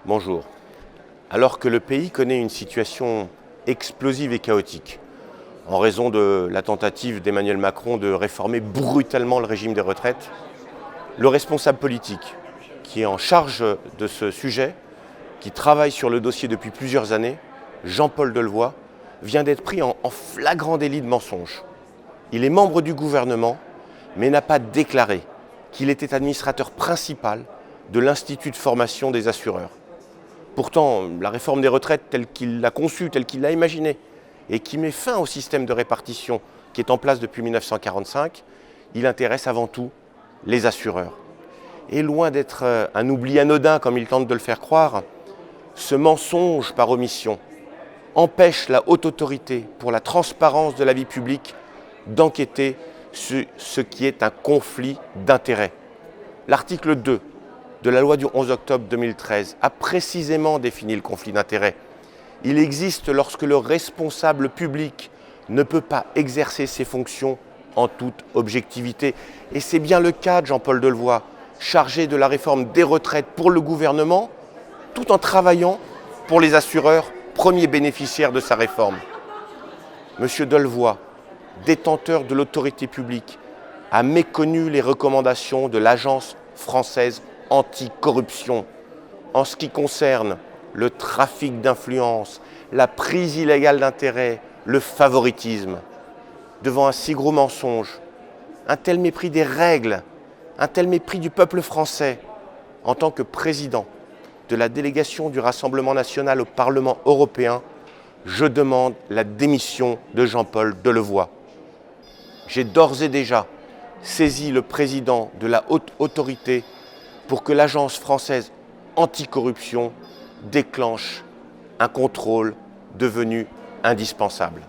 Bonjour. Alors que le pays connaît une situation explosive et chaotique, en raison de la tentative d'Emmanuel Macron de réformer brutalement le régime des retraites, le responsable politique qui est en charge de ce sujet, qui travaille sur le dossier depuis plusieurs années, Jean-Paul Delevoye, vient d'être pris en flagrant délit de mensonge. Il est membre du gouvernement, mais n'a pas déclaré qu'il était administrateur principal de l'Institut de formation des assureurs. Pourtant, la réforme des retraites telle qu'il l'a conçue, telle qu'il l'a imaginée, et qui met fin au système de répartition qui est en place depuis 1945, il intéresse avant tout les assureurs. Et loin d'être un oubli anodin comme il tente de le faire croire, ce mensonge par omission empêche la haute autorité pour la transparence de la vie publique d'enquêter sur ce qui est un conflit d'intérêts. L'article 2 de la loi du 11 octobre 2013 a précisément défini le conflit d'intérêts. Il existe lorsque le responsable public ne peut pas exercer ses fonctions en toute objectivité. Et c'est bien le cas de Jean-Paul Delevoye, chargé de la réforme des retraites pour le gouvernement, tout en travaillant pour les assureurs, premiers bénéficiaires de sa réforme. Monsieur Delevoye, détenteur de l'autorité publique, a méconnu les recommandations de l'Agence française anticorruption en ce qui concerne le trafic d'influence, la prise illégale d'intérêts, le favoritisme. Devant un si gros mensonge, un tel mépris des règles, un tel mépris du peuple français, en tant que président de la délégation du Rassemblement national au Parlement européen, je demande la démission de Jean-Paul Delevoye. J'ai d'ores et déjà saisi le président de la haute autorité pour que l'Agence française anticorruption déclenche un contrôle devenu indispensable.